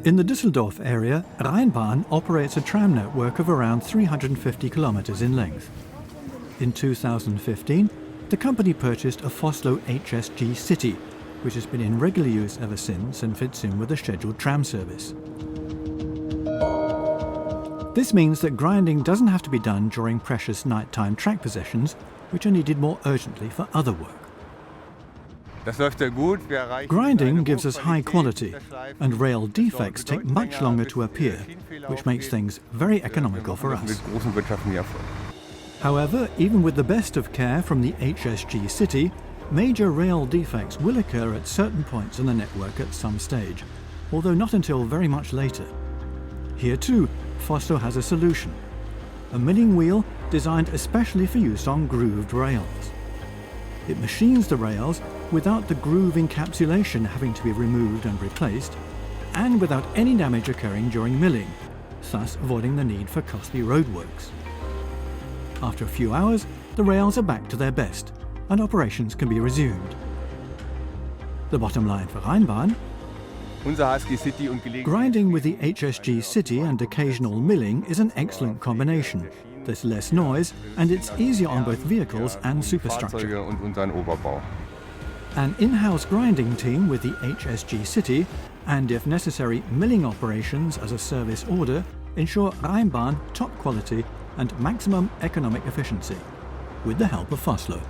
In the Düsseldorf area, Rheinbahn operates a tram network of around 350 kilometers in length. In 2015, the company purchased a Vossloh HSG-city, which has been in regular use ever since and fits in with a scheduled tram service. This means that grinding doesn't have to be done during precious nighttime track possessions, which are needed more urgently for other work. Grinding gives us high quality, and rail defects take much longer to appear, which makes things very economical for us. However, even with the best of care from the HSG-city, major rail defects will occur at certain points in the network at some stage, although not until very much later. Here too, Vossloh has a solution: a milling wheel designed especially for use on grooved rails. It machines the rails without the groove encapsulation having to be removed and replaced, and without any damage occurring during milling, thus avoiding the need for costly roadworks. After a few hours, the rails are back to their best, and operations can be resumed. The bottom line for Rheinbahn: grinding with the HSG-city and occasional milling is an excellent combination. There's less noise, and it's easier on both vehicles and superstructure. An in-house grinding team with the HSG-city, and if necessary milling operations as a service order, ensure Rheinbahn top quality and maximum economic efficiency, with the help of Vossloh.